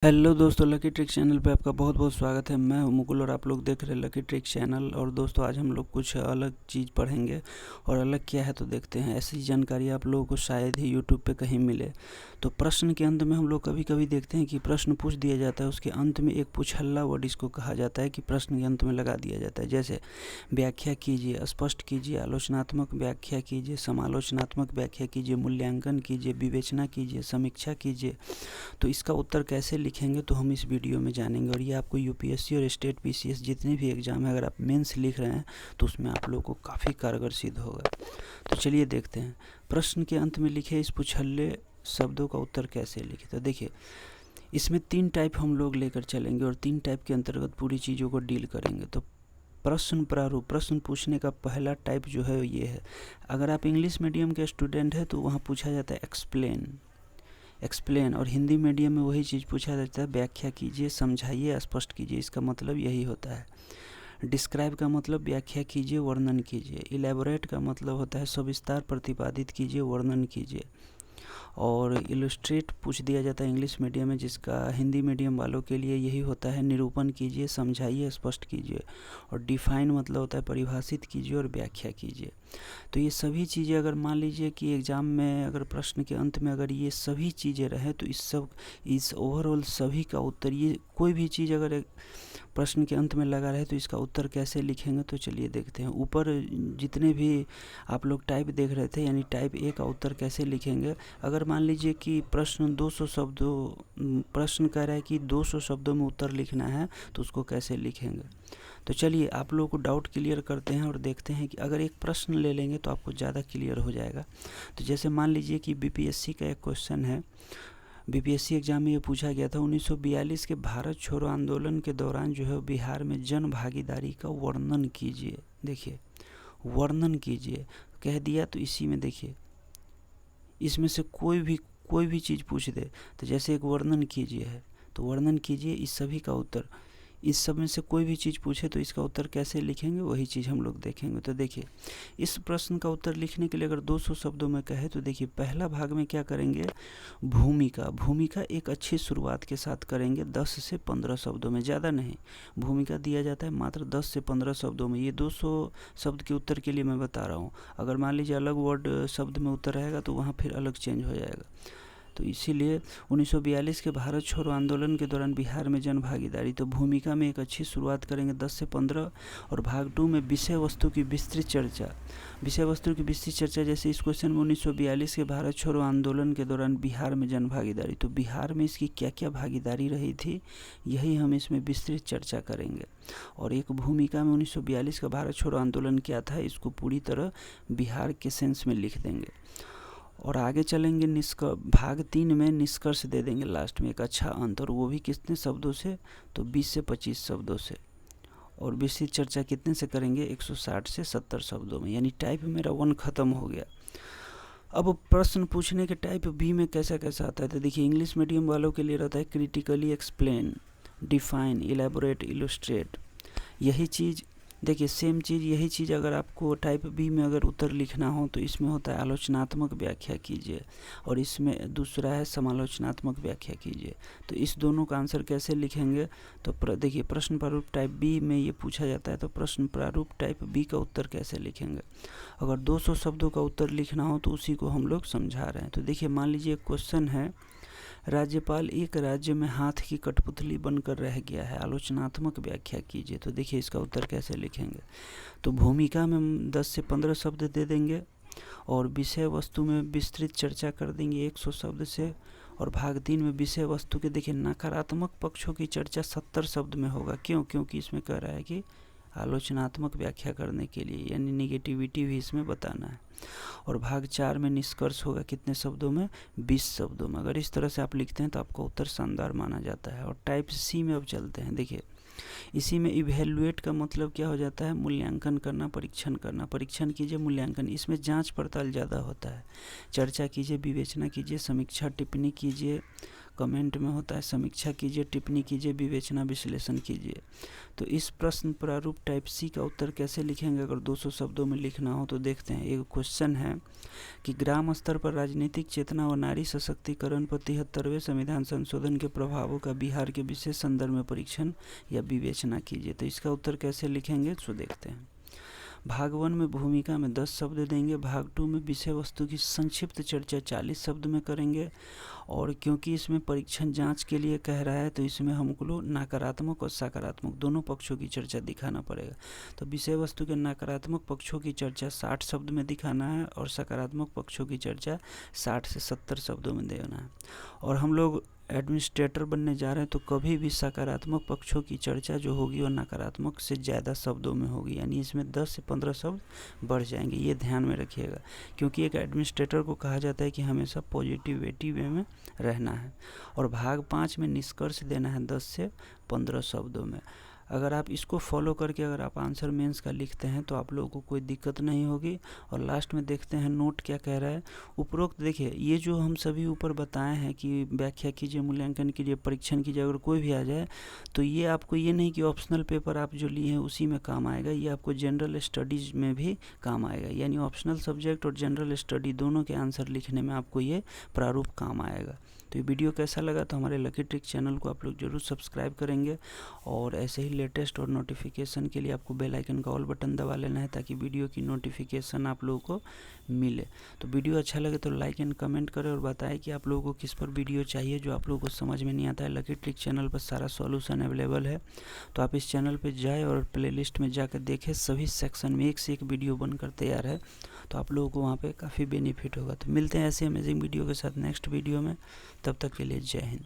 Hello दोस्तों, lucky trick channel पे आपका बहुत बहुत स्वागत है। मैं हूं मुकुल और आप लोग देख रहे हैं लकी ट्रिक चैनल। और दोस्तों, आज हम लोग कुछ अलग चीज़ पढ़ेंगे। और अलग क्या है तो देखते हैं। ऐसी जानकारी आप लोगों को शायद ही यूट्यूब पे कहीं मिले। तो प्रश्न के अंत में हम लोग कभी कभी देखते हैं कि प्रश्न पूछ दिया जाता है, उसके अंत में एक पुछल्ला वर्ड इसको कहा जाता है कि प्रश्न के अंत में लगा दिया जाता है। जैसे व्याख्या कीजिए, स्पष्ट कीजिए, आलोचनात्मक व्याख्या कीजिए, समालोचनात्मक व्याख्या कीजिए, मूल्यांकन कीजिए, विवेचना कीजिए, समीक्षा कीजिए। तो इसका उत्तर कैसे लिखेंगे तो हम इस वीडियो में जानेंगे। और ये आपको यूपीएससी और स्टेट पीसीएस जितने भी एग्ज़ाम है, अगर आप मेंस लिख रहे हैं तो उसमें आप लोगों को काफ़ी कारगर सिद्ध होगा। तो चलिए देखते हैं। प्रश्न के अंत में लिखे इस पुछल्ले शब्दों का उत्तर कैसे लिखे। तो देखिए, इसमें 3 टाइप हम लोग लेकर चलेंगे और 3 टाइप के अंतर्गत पूरी चीज़ों को डील करेंगे। तो प्रश्न प्रारूप, प्रश्न पूछने का पहला टाइप जो है ये है। अगर आप इंग्लिश मीडियम के स्टूडेंट हैं तो वहाँ पूछा जाता है एक्सप्लेन। और हिंदी मीडियम में वही चीज़ पूछा जाता है, व्याख्या कीजिए, समझाइए, स्पष्ट कीजिए। इसका मतलब यही होता है। डिस्क्राइब का मतलब व्याख्या कीजिए, वर्णन कीजिए। इलेबोरेट का मतलब होता है सविस्तार प्रतिपादित कीजिए, वर्णन कीजिए। और इलस्ट्रेट पूछ दिया जाता है इंग्लिश मीडियम में, जिसका हिंदी मीडियम वालों के लिए यही होता है, निरूपण कीजिए, समझाइए, स्पष्ट कीजिए। और डिफाइन मतलब होता है परिभाषित कीजिए और व्याख्या कीजिए। तो ये सभी चीज़ें अगर मान लीजिए कि एग्ज़ाम में अगर प्रश्न के अंत में अगर ये सभी चीज़ें रहें तो इस ओवरऑल सभी का उत्तर, ये कोई भी चीज़ अगर प्रश्न के अंत में लगा रहे तो इसका उत्तर कैसे लिखेंगे तो चलिए देखते हैं। ऊपर जितने भी आप लोग टाइप देख रहे थे, यानी टाइप ए का उत्तर कैसे लिखेंगे। अगर मान लीजिए कि प्रश्न कह रहा है कि 200 शब्दों में उत्तर लिखना है तो उसको कैसे लिखेंगे। तो चलिए आप लोगों को डाउट क्लियर करते हैं और देखते हैं कि अगर एक प्रश्न ले लेंगे तो आपको ज़्यादा क्लियर हो जाएगा। तो जैसे मान लीजिए कि बीपीएससी का एक क्वेश्चन है। बीपीएससी एग्जाम में ये पूछा गया था, 1942 के भारत छोड़ो आंदोलन के दौरान जो है बिहार में जन भागीदारी का वर्णन कीजिए। देखिए, वर्णन कीजिए कह दिया तो इसी में देखिए, इसमें से कोई भी चीज़ पूछ दे तो जैसे एक वर्णन कीजिए है तो वर्णन कीजिए, इस सभी का उत्तर, इस सब में से कोई भी चीज़ पूछे तो इसका उत्तर कैसे लिखेंगे वही चीज़ हम लोग देखेंगे। तो देखिए, इस प्रश्न का उत्तर लिखने के लिए अगर 200 शब्दों में कहे तो देखिए पहला भाग में क्या करेंगे, भूमिका एक अच्छी शुरुआत के साथ करेंगे। 10 से 15 शब्दों में, ज़्यादा नहीं। भूमिका दिया जाता है मात्र 10 से 15 शब्दों में। ये 200 शब्द के उत्तर के लिए मैं बता रहा हूँ। अगर मान लीजिए अलग वर्ड शब्द में उत्तर रहेगा तो वहाँ फिर अलग चेंज हो जाएगा। तो इसीलिए 1942 के भारत छोड़ो आंदोलन के दौरान बिहार में जन भागीदारी, तो भूमिका में एक अच्छी शुरुआत करेंगे 10 से 15। और भाग 2 में विषय वस्तु की विस्तृत चर्चा, जैसे इस क्वेश्चन में 1942 के भारत छोड़ो आंदोलन के दौरान बिहार में जन भागीदारी, तो बिहार में इसकी क्या क्या भागीदारी रही थी यही हम इसमें विस्तृत चर्चा करेंगे। और एक भूमिका में 1942 का भारत छोड़ो आंदोलन क्या था, इसको पूरी तरह बिहार के सेंस में लिख देंगे। और आगे चलेंगे, भाग 3 में निष्कर्ष दे देंगे लास्ट में एक अच्छा अंत, और वो भी कितने शब्दों से, तो 20 से 25 शब्दों से। और विस्तृत चर्चा कितने से करेंगे, 160 से 70 शब्दों में। यानी टाइप मेरा 1 खत्म हो गया। अब प्रश्न पूछने के टाइप बी में कैसा कैसा आता है तो देखिए, इंग्लिश मीडियम वालों के लिए रहता है critically explain, define, elaborate, illustrate. यही चीज़ देखिए, सेम चीज़, यही चीज़ अगर आपको टाइप बी में अगर उत्तर लिखना हो तो इसमें होता है आलोचनात्मक व्याख्या कीजिए, और इसमें दूसरा है समालोचनात्मक व्याख्या कीजिए। तो इस दोनों का आंसर कैसे लिखेंगे तो देखिए, प्रश्न प्रारूप टाइप बी में ये पूछा जाता है, तो प्रश्न प्रारूप टाइप बी का उत्तर कैसे लिखेंगे। अगर 200 शब्दों का उत्तर लिखना हो तो उसी को हम लोग समझा रहे हैं। तो देखिए, मान लीजिए क्वेश्चन है, राज्यपाल एक राज्य में हाथ की कठपुतली बनकर रह गया है, आलोचनात्मक व्याख्या कीजिए। तो देखिए इसका उत्तर कैसे लिखेंगे। तो भूमिका में हम 10 से 15 शब्द दे देंगे, और विषय वस्तु में विस्तृत चर्चा कर देंगे 100 शब्द से। और भाग 3 में विषय वस्तु के देखिए नकारात्मक पक्षों की चर्चा 70 शब्द में होगा। क्योंकि इसमें कह रहा है कि आलोचनात्मक व्याख्या करने के लिए, यानी निगेटिविटी भी इसमें बताना है। और भाग 4 में निष्कर्ष होगा कितने शब्दों में, 20 शब्दों में। अगर इस तरह से आप लिखते हैं तो आपका उत्तर शानदार माना जाता है। और टाइप सी में अब चलते हैं। देखिए, इसी में इवेल्युएट का मतलब क्या हो जाता है, मूल्यांकन करना, परीक्षण करना। परीक्षण कीजिए, मूल्यांकन, इसमें जांच पड़ताल ज़्यादा होता है। चर्चा कीजिए, विवेचना कीजिए, समीक्षा टिप्पणी कीजिए, कमेंट में होता है, समीक्षा कीजिए, टिप्पणी कीजिए, विवेचना विश्लेषण कीजिए। तो इस प्रश्न प्रारूप टाइप सी का उत्तर कैसे लिखेंगे अगर 200 शब्दों में लिखना हो तो देखते हैं। एक क्वेश्चन है कि ग्राम स्तर पर राजनीतिक चेतना और नारी सशक्तिकरण पर 73वें संविधान संशोधन के प्रभावों का बिहार के विशेष संदर्भ में परीक्षण या विवेचना कीजिए। तो इसका उत्तर कैसे लिखेंगे सो देखते हैं। भाग 1 में भूमिका में 10 शब्द देंगे, भाग 2 में विषय वस्तु की संक्षिप्त चर्चा 40 शब्द में करेंगे, और क्योंकि इसमें परीक्षण जांच के लिए कह रहा है तो इसमें हमको नकारात्मक और सकारात्मक दोनों पक्षों की चर्चा दिखाना पड़ेगा। तो विषय वस्तु के नकारात्मक पक्षों की चर्चा 60 शब्द में दिखाना है और सकारात्मक पक्षों की चर्चा 60 से 70 शब्दों में देना है। और हम लोग एडमिनिस्ट्रेटर बनने जा रहे हैं तो कभी भी सकारात्मक पक्षों की चर्चा जो होगी वो नकारात्मक से ज़्यादा शब्दों में होगी, यानी इसमें 10 से 15 शब्द बढ़ जाएंगे, ये ध्यान में रखिएगा। क्योंकि एक एडमिनिस्ट्रेटर को कहा जाता है कि हमेशा पॉजिटिविटी वे में रहना है। और भाग 5 में निष्कर्ष देना है 10 से 15 शब्दों में। अगर आप इसको फॉलो करके अगर आप आंसर मेंस का लिखते हैं तो आप लोगों को कोई दिक्कत नहीं होगी। और लास्ट में देखते हैं नोट क्या कह रहा है। उपरोक्त देखिए, ये जो हम सभी ऊपर बताए हैं कि व्याख्या कीजिए, मूल्यांकन कीजिए, परीक्षण कीजिए, अगर कोई भी आ जाए तो ये आपको ये नहीं कि ऑप्शनल पेपर आप जो लिए हैं उसी में काम आएगा, ये आपको जनरल स्टडीज़ में भी काम आएगा। यानी ऑप्शनल सब्जेक्ट और जनरल स्टडी दोनों के आंसर लिखने में आपको ये प्रारूप काम आएगा। तो ये वीडियो कैसा लगा तो हमारे लकी ट्रिक चैनल को आप लोग जरूर सब्सक्राइब करेंगे, और ऐसे ही लेटेस्ट और नोटिफिकेशन के लिए आपको बेल आइकन का ऑल बटन दबा लेना है ताकि वीडियो की नोटिफिकेशन आप लोगों को मिले। तो वीडियो अच्छा लगे तो लाइक एंड कमेंट करें और बताएं कि आप लोगों को किस पर वीडियो चाहिए जो आप लोगों को समझ में नहीं आता है। लकी ट्रिक चैनल पर सारा सॉल्यूशन अवेलेबल है, तो आप इस चैनल पर जाएँ और प्लेलिस्ट में जाकर देखें, सभी सेक्शन में एक से एक वीडियो बनकर तैयार है, तो आप लोगों को वहाँ पे काफ़ी बेनिफिट होगा। तो मिलते हैं ऐसे अमेजिंग वीडियो के साथ नेक्स्ट वीडियो में, तब तक के लिए जय हिंद।